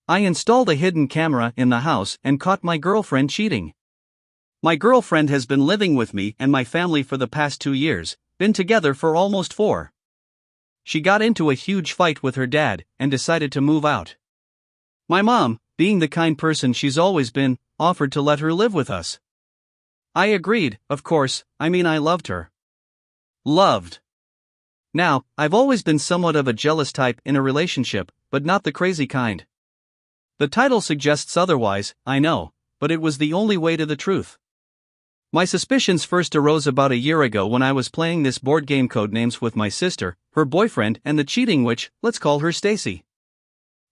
I installed a hidden camera in the house and caught my girlfriend cheating. My girlfriend has been living with me and my family for the past 2 years, been together for almost 4. She got into a huge fight with her dad and decided to move out. My mom, being the kind person she's always been, offered to let her live with us. I agreed, of course. I loved her. Loved. Now, I've always been somewhat of a jealous type in a relationship, but not the crazy kind. The title suggests otherwise, I know, but it was the only way to the truth. My suspicions first arose about a year ago when I was playing this board game Codenames with my sister, her boyfriend and the cheating witch, let's call her Stacy.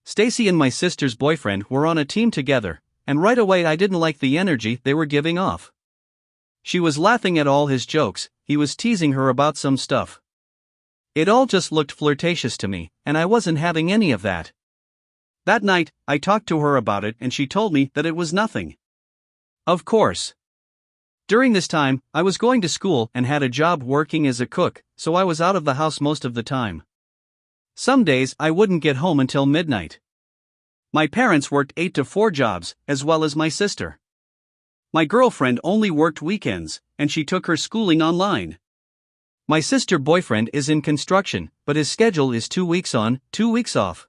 Stacy and my sister's boyfriend were on a team together, and right away I didn't like the energy they were giving off. She was laughing at all his jokes, he was teasing her about some stuff. It all just looked flirtatious to me, and I wasn't having any of that. That night, I talked to her about it and she told me that it was nothing. Of course. During this time, I was going to school and had a job working as a cook, so I was out of the house most of the time. Some days I wouldn't get home until midnight. My parents worked 8 to 4 jobs, as well as my sister. My girlfriend only worked weekends, and she took her schooling online. My sister's boyfriend is in construction, but his schedule is 2 weeks on, 2 weeks off.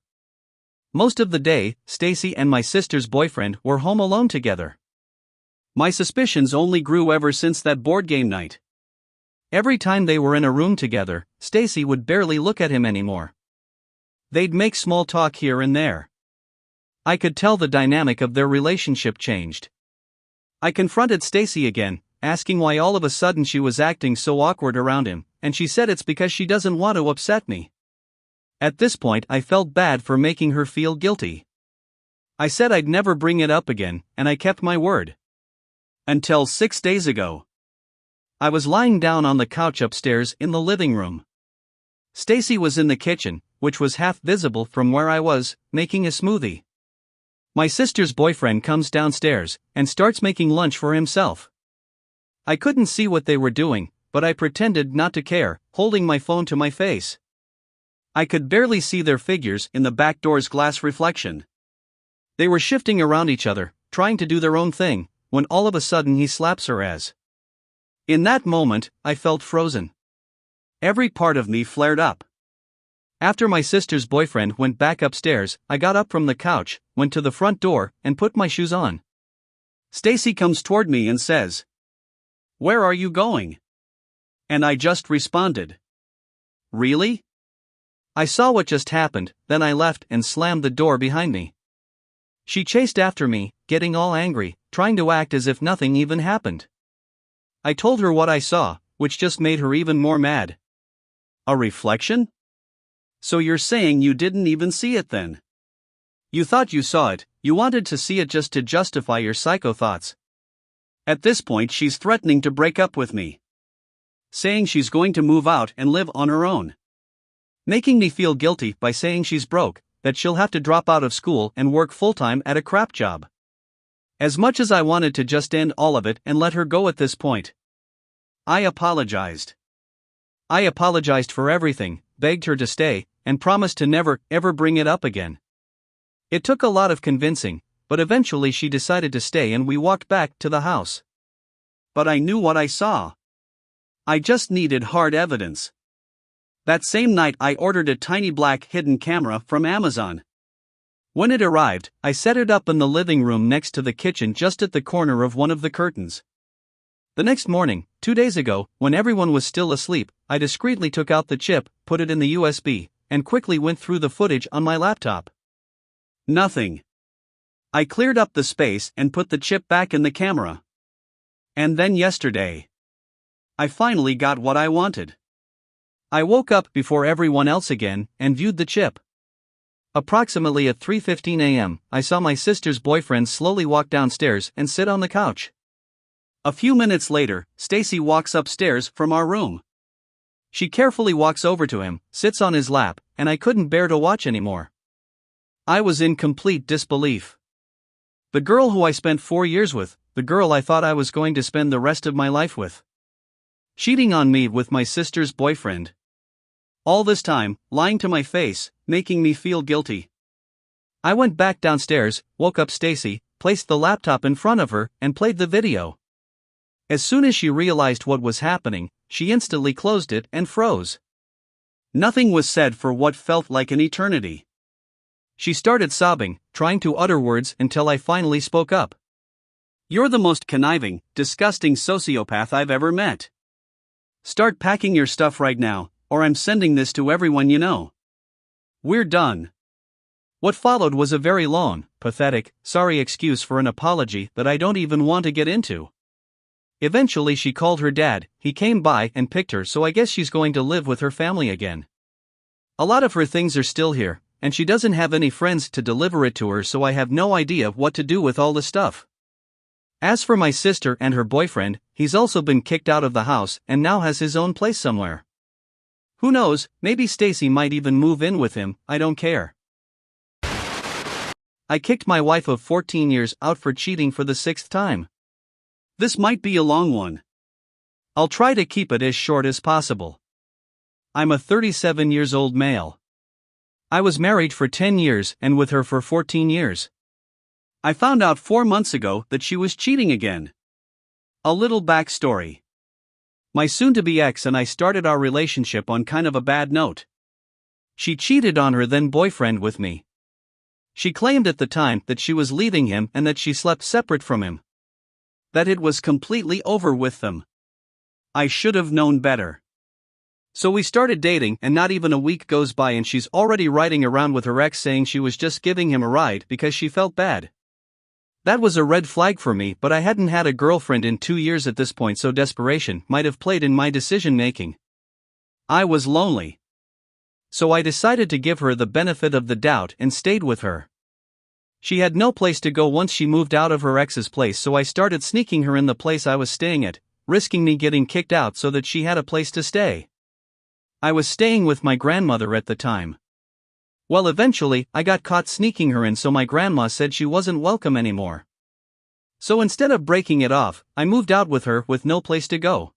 Most of the day, Stacy and my sister's boyfriend were home alone together. My suspicions only grew ever since that board game night. Every time they were in a room together, Stacy would barely look at him anymore. They'd make small talk here and there. I could tell the dynamic of their relationship changed. I confronted Stacy again, asking why all of a sudden she was acting so awkward around him, and she said it's because she doesn't want to upset me. At this point I felt bad for making her feel guilty. I said I'd never bring it up again, and I kept my word. Until 6 days ago. I was lying down on the couch upstairs in the living room. Stacy was in the kitchen, which was half visible from where I was, making a smoothie. My sister's boyfriend comes downstairs and starts making lunch for himself. I couldn't see what they were doing, but I pretended not to care, holding my phone to my face. I could barely see their figures in the back door's glass reflection. They were shifting around each other, trying to do their own thing, when all of a sudden he slaps her ass. In that moment, I felt frozen. Every part of me flared up. After my sister's boyfriend went back upstairs, I got up from the couch, went to the front door, and put my shoes on. Stacy comes toward me and says, "Where are you going?" And I just responded, "Really?" I saw what just happened, then I left and slammed the door behind me. She chased after me, getting all angry, trying to act as if nothing even happened. I told her what I saw, which just made her even more mad. A reflection? So you're saying you didn't even see it then? You thought you saw it, you wanted to see it just to justify your psycho thoughts. At this point she's threatening to break up with me. Saying she's going to move out and live on her own. Making me feel guilty by saying she's broke, that she'll have to drop out of school and work full-time at a crap job. As much as I wanted to just end all of it and let her go at this point, I apologized. I apologized for everything, begged her to stay, and promised to never, ever bring it up again. It took a lot of convincing, but eventually she decided to stay and we walked back to the house. But I knew what I saw. I just needed hard evidence. That same night I ordered a tiny black hidden camera from Amazon. When it arrived, I set it up in the living room next to the kitchen just at the corner of one of the curtains. The next morning, 2 days ago, when everyone was still asleep, I discreetly took out the chip, put it in the USB, and quickly went through the footage on my laptop. Nothing. I cleared up the space and put the chip back in the camera. And then yesterday, I finally got what I wanted. I woke up before everyone else again and viewed the chip. Approximately at 3:15 a.m., I saw my sister's boyfriend slowly walk downstairs and sit on the couch. A few minutes later, Stacy walks upstairs from our room. She carefully walks over to him, sits on his lap, and I couldn't bear to watch anymore. I was in complete disbelief. The girl who I spent 4 years with, the girl I thought I was going to spend the rest of my life with. Cheating on me with my sister's boyfriend. All this time, lying to my face, making me feel guilty. I went back downstairs, woke up Stacy, placed the laptop in front of her, and played the video. As soon as she realized what was happening, she instantly closed it and froze. Nothing was said for what felt like an eternity. She started sobbing, trying to utter words until I finally spoke up. "You're the most conniving, disgusting sociopath I've ever met. Start packing your stuff right now, or I'm sending this to everyone you know. We're done." What followed was a very long, pathetic, sorry excuse for an apology that I don't even want to get into. Eventually she called her dad, he came by and picked her, so I guess she's going to live with her family again. A lot of her things are still here, and she doesn't have any friends to deliver it to her, so I have no idea what to do with all the stuff. As for my sister and her boyfriend, he's also been kicked out of the house and now has his own place somewhere. Who knows, maybe Stacy might even move in with him, I don't care. I kicked my wife of 14 years out for cheating for the 6th time. This might be a long one. I'll try to keep it as short as possible. I'm a 37 years old male. I was married for 10 years and with her for 14 years. I found out 4 months ago that she was cheating again. A little backstory. My soon-to-be ex and I started our relationship on kind of a bad note. She cheated on her then boyfriend with me. She claimed at the time that she was leaving him and that she slept separate from him. That it was completely over with them. I should have known better. So we started dating, and not even a week goes by and she's already riding around with her ex saying she was just giving him a ride because she felt bad. That was a red flag for me, but I hadn't had a girlfriend in 2 years at this point, so desperation might have played in my decision making. I was lonely. So I decided to give her the benefit of the doubt and stayed with her. She had no place to go once she moved out of her ex's place, so I started sneaking her in the place I was staying at, risking me getting kicked out so that she had a place to stay. I was staying with my grandmother at the time. Well, eventually, I got caught sneaking her in, so my grandma said she wasn't welcome anymore. So instead of breaking it off, I moved out with her with no place to go.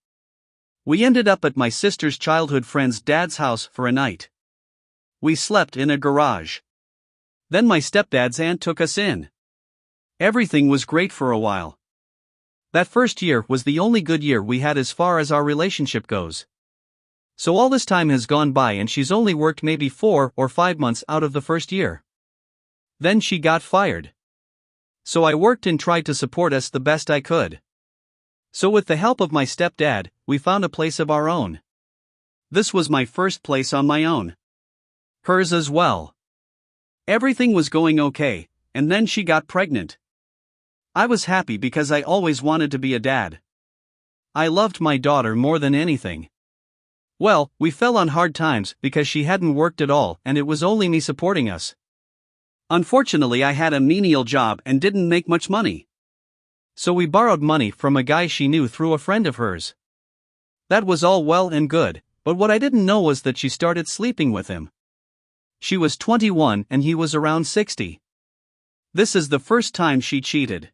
We ended up at my sister's childhood friend's dad's house for a night. We slept in a garage. Then my stepdad's aunt took us in. Everything was great for a while. That first year was the only good year we had as far as our relationship goes. So all this time has gone by and she's only worked maybe 4 or 5 months out of the first year. Then she got fired. So I worked and tried to support us the best I could. So with the help of my stepdad, we found a place of our own. This was my first place on my own. Hers as well. Everything was going okay, and then she got pregnant. I was happy because I always wanted to be a dad. I loved my daughter more than anything. Well, we fell on hard times because she hadn't worked at all and it was only me supporting us. Unfortunately, I had a menial job and didn't make much money. So we borrowed money from a guy she knew through a friend of hers. That was all well and good, but what I didn't know was that she started sleeping with him. She was 21 and he was around 60. This is the first time she cheated.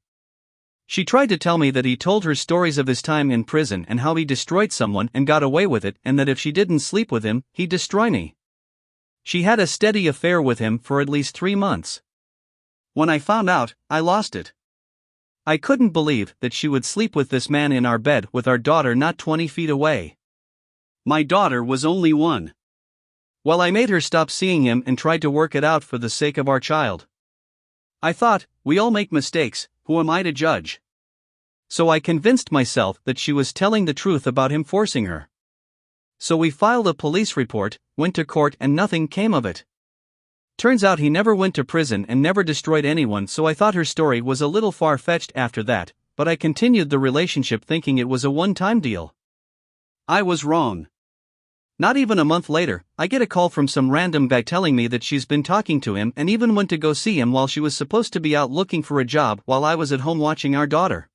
She tried to tell me that he told her stories of his time in prison and how he destroyed someone and got away with it, and that if she didn't sleep with him, he'd destroy me. She had a steady affair with him for at least 3 months. When I found out, I lost it. I couldn't believe that she would sleep with this man in our bed with our daughter not 20 feet away. My daughter was only 1. Well, I made her stop seeing him and tried to work it out for the sake of our child. I thought, we all make mistakes, who am I to judge? So I convinced myself that she was telling the truth about him forcing her. So we filed a police report, went to court, and nothing came of it. Turns out he never went to prison and never destroyed anyone, so I thought her story was a little far-fetched after that, but I continued the relationship thinking it was a one-time deal. I was wrong. Not even a month later, I get a call from some random guy telling me that she's been talking to him and even went to go see him while she was supposed to be out looking for a job while I was at home watching our daughter.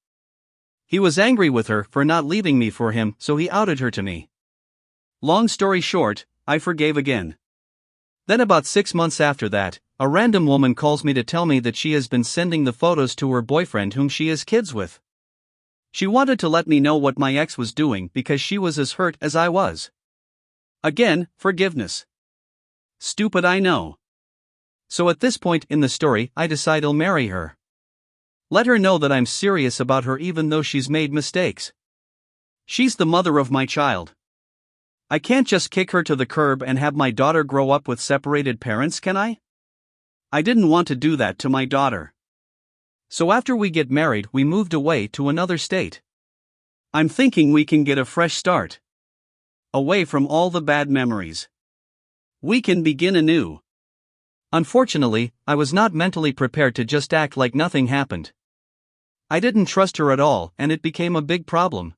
He was angry with her for not leaving me for him, so he outed her to me. Long story short, I forgave again. Then about 6 months after that, a random woman calls me to tell me that she has been sending the photos to her boyfriend whom she has kids with. She wanted to let me know what my ex was doing because she was as hurt as I was. Again, forgiveness. Stupid, I know. So at this point in the story, I decide I'll marry her. Let her know that I'm serious about her even though she's made mistakes. She's the mother of my child. I can't just kick her to the curb and have my daughter grow up with separated parents, can I? I didn't want to do that to my daughter. So after we get married, we moved away to another state. I'm thinking we can get a fresh start. Away from all the bad memories. We can begin anew. Unfortunately, I was not mentally prepared to just act like nothing happened. I didn't trust her at all, and it became a big problem.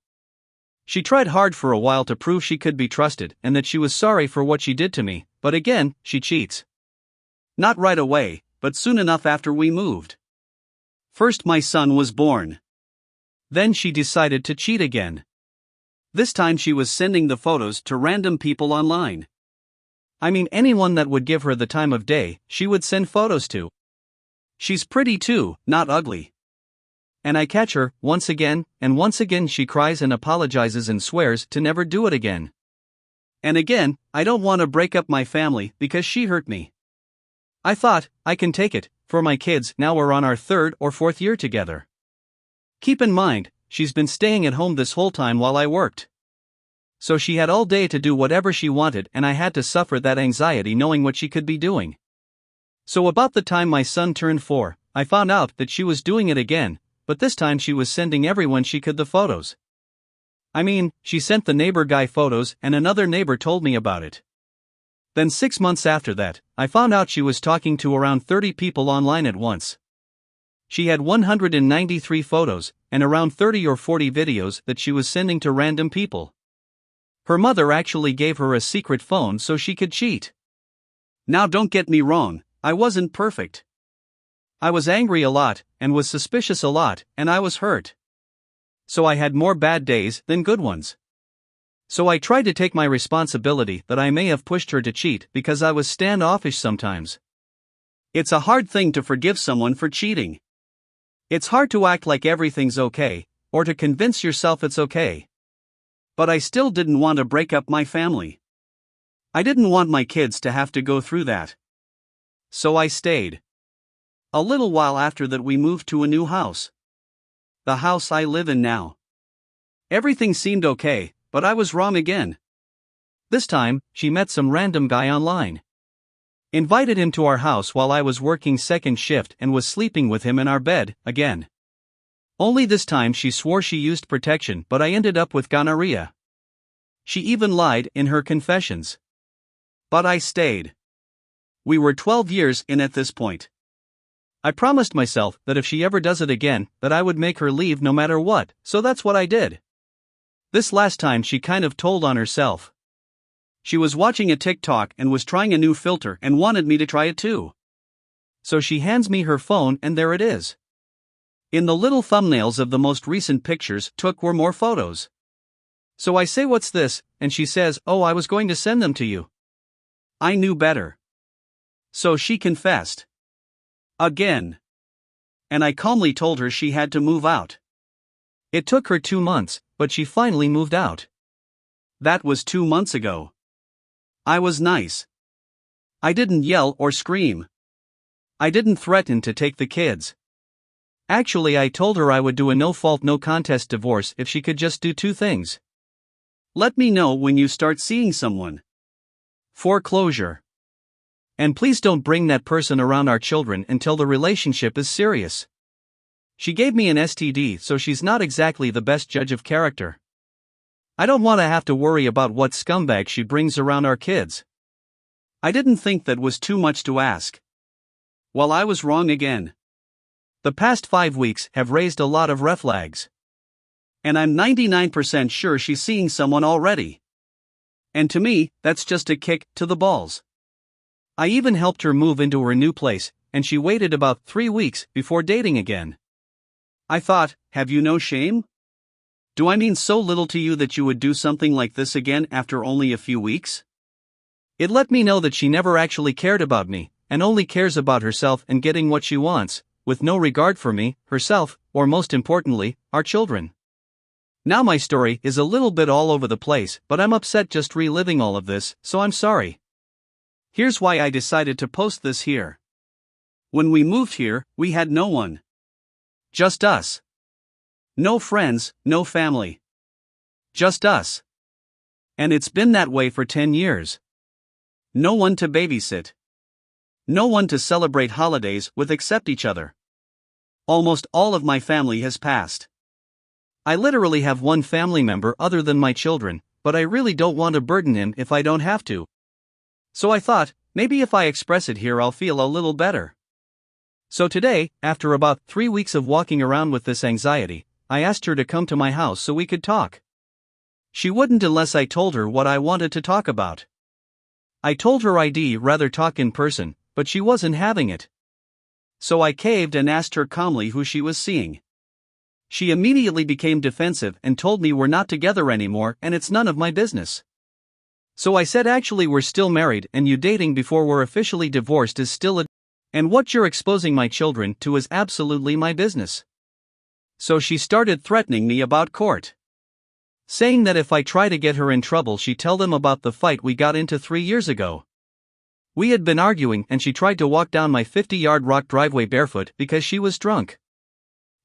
She tried hard for a while to prove she could be trusted and that she was sorry for what she did to me, but again, she cheats. Not right away, but soon enough after we moved. First my son was born. Then she decided to cheat again. This time she was sending the photos to random people online. I mean, anyone that would give her the time of day, she would send photos to. She's pretty too, not ugly. And I catch her, once again, and once again she cries and apologizes and swears to never do it again. And again, I don't want to break up my family because she hurt me. I thought, I can take it, for my kids, now we're on our 3rd or 4th year together. Keep in mind, she's been staying at home this whole time while I worked. So she had all day to do whatever she wanted and I had to suffer that anxiety knowing what she could be doing. So about the time my son turned 4, I found out that she was doing it again, but this time she was sending everyone she could the photos. I mean, she sent the neighbor guy photos and another neighbor told me about it. Then 6 months after that, I found out she was talking to around 30 people online at once. She had 193 photos, and around 30 or 40 videos that she was sending to random people. Her mother actually gave her a secret phone so she could cheat. Now don't get me wrong, I wasn't perfect. I was angry a lot, and was suspicious a lot, and I was hurt. So I had more bad days than good ones. So I tried to take my responsibility that I may have pushed her to cheat because I was standoffish sometimes. It's a hard thing to forgive someone for cheating. It's hard to act like everything's okay, or to convince yourself it's okay. But I still didn't want to break up my family. I didn't want my kids to have to go through that. So I stayed. A little while after that we moved to a new house. The house I live in now. Everything seemed okay, but I was wrong again. This time, she met some random guy online. Invited him to our house while I was working second shift and was sleeping with him in our bed, again. Only this time she swore she used protection, but I ended up with gonorrhea. She even lied in her confessions. But I stayed. We were 12 years in at this point. I promised myself that if she ever does it again, that I would make her leave no matter what, so that's what I did. This last time she kind of told on herself. She was watching a TikTok and was trying a new filter and wanted me to try it too. So she hands me her phone and there it is. In the little thumbnails of the most recent pictures took were more photos. So I say, "What's this?" and she says, "Oh, I was going to send them to you." I knew better. So she confessed. Again. And I calmly told her she had to move out. It took her 2 months, but she finally moved out. That was 2 months ago. I was nice. I didn't yell or scream. I didn't threaten to take the kids. Actually, I told her I would do a no-fault no-contest divorce if she could just do 2 things. Let me know when you start seeing someone. Foreclosure. And please don't bring that person around our children until the relationship is serious. She gave me an STD, so she's not exactly the best judge of character. I don't want to have to worry about what scumbag she brings around our kids. I didn't think that was too much to ask. Well, I was wrong again. The past 5 weeks have raised a lot of red flags. And I'm 99% sure she's seeing someone already. And to me, that's just a kick to the balls. I even helped her move into her new place, and she waited about 3 weeks before dating again. I thought, have you no shame? Do I mean so little to you that you would do something like this again after only a few weeks? It let me know that she never actually cared about me, and only cares about herself and getting what she wants, with no regard for me, herself, or most importantly, our children. Now my story is a little bit all over the place, but I'm upset just reliving all of this, so I'm sorry. Here's why I decided to post this here. When we moved here, we had no one. Just us. No friends, no family. Just us. And it's been that way for 10 years. No one to babysit. No one to celebrate holidays with except each other. Almost all of my family has passed. I literally have one family member other than my children, but I really don't want to burden him if I don't have to. So I thought, maybe if I express it here I'll feel a little better. So today, after about 3 weeks of walking around with this anxiety, I asked her to come to my house so we could talk. She wouldn't unless I told her what I wanted to talk about. I told her I'd rather talk in person, but she wasn't having it. So I caved and asked her calmly who she was seeing. She immediately became defensive and told me we're not together anymore and it's none of my business. So I said actually we're still married and you dating before we're officially divorced is still a... And what you're exposing my children to is absolutely my business. So she started threatening me about court. Saying that if I try to get her in trouble she'd tell them about the fight we got into 3 years ago. We had been arguing and she tried to walk down my 50-yard rock driveway barefoot because she was drunk.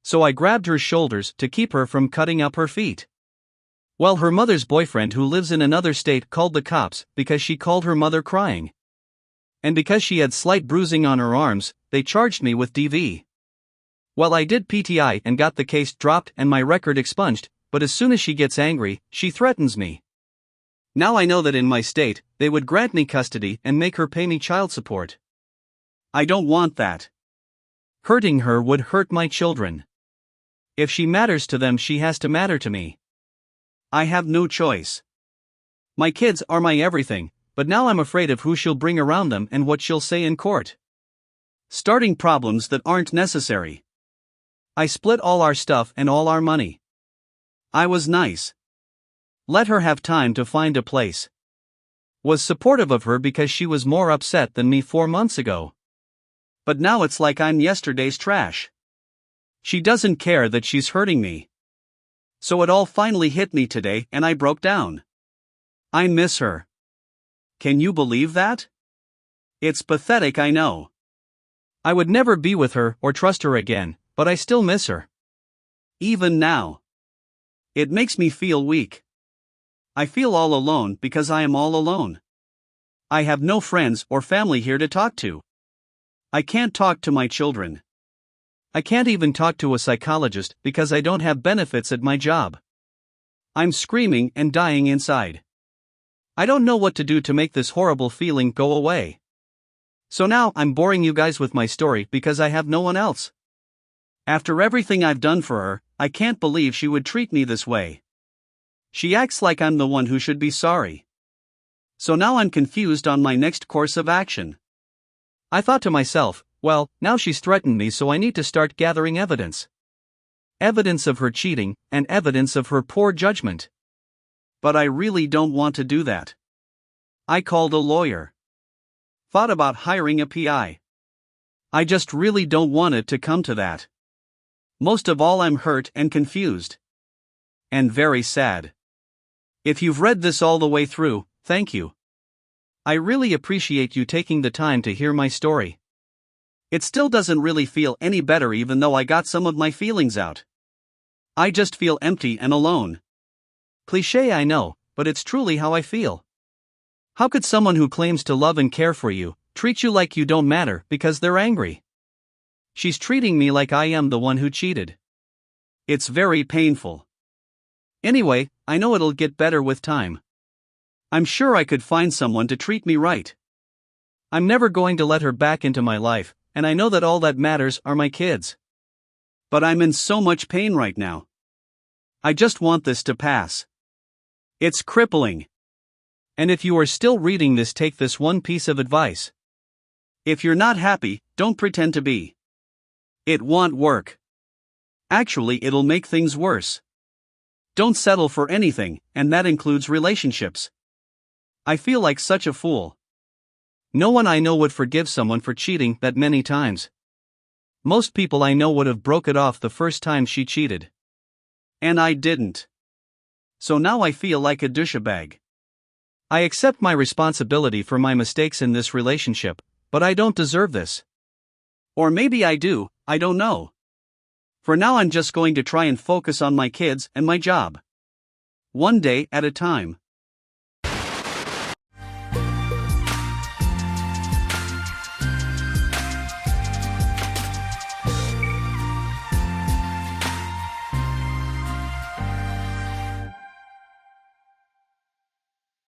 So I grabbed her shoulders to keep her from cutting up her feet. Well, her mother's boyfriend who lives in another state called the cops because she called her mother crying. And because she had slight bruising on her arms, they charged me with DV. Well, I did PTI and got the case dropped and my record expunged, but as soon as she gets angry, she threatens me. Now I know that in my state, they would grant me custody and make her pay me child support. I don't want that. Hurting her would hurt my children. If she matters to them, she has to matter to me. I have no choice. My kids are my everything, but now I'm afraid of who she'll bring around them and what she'll say in court. Starting problems that aren't necessary. I split all our stuff and all our money. I was nice. Let her have time to find a place. Was supportive of her because she was more upset than me 4 months ago. But now it's like I'm yesterday's trash. She doesn't care that she's hurting me. So it all finally hit me today and I broke down. I miss her. Can you believe that? It's pathetic, I know. I would never be with her or trust her again, but I still miss her. Even now. It makes me feel weak. I feel all alone because I am all alone. I have no friends or family here to talk to. I can't talk to my children. I can't even talk to a psychologist because I don't have benefits at my job. I'm screaming and dying inside. I don't know what to do to make this horrible feeling go away. So now I'm boring you guys with my story because I have no one else. After everything I've done for her, I can't believe she would treat me this way. She acts like I'm the one who should be sorry. So now I'm confused on my next course of action. I thought to myself, well, now she's threatened me, so I need to start gathering evidence. Evidence of her cheating, and evidence of her poor judgment. But I really don't want to do that. I called a lawyer. Thought about hiring a PI. I just really don't want it to come to that. Most of all, I'm hurt and confused. And very sad. If you've read this all the way through, thank you. I really appreciate you taking the time to hear my story. It still doesn't really feel any better even though I got some of my feelings out. I just feel empty and alone. Cliché, I know, but it's truly how I feel. How could someone who claims to love and care for you treat you like you don't matter because they're angry? She's treating me like I am the one who cheated. It's very painful. Anyway, I know it'll get better with time. I'm sure I could find someone to treat me right. I'm never going to let her back into my life, and I know that all that matters are my kids. But I'm in so much pain right now. I just want this to pass. It's crippling. And if you are still reading this, take this one piece of advice. If you're not happy, don't pretend to be. It won't work. Actually, it'll make things worse. Don't settle for anything, and that includes relationships. I feel like such a fool. No one I know would forgive someone for cheating that many times. Most people I know would have broke it off the first time she cheated. And I didn't. So now I feel like a douchebag. I accept my responsibility for my mistakes in this relationship, but I don't deserve this. Or maybe I do, I don't know. For now, I'm just going to try and focus on my kids and my job. One day at a time.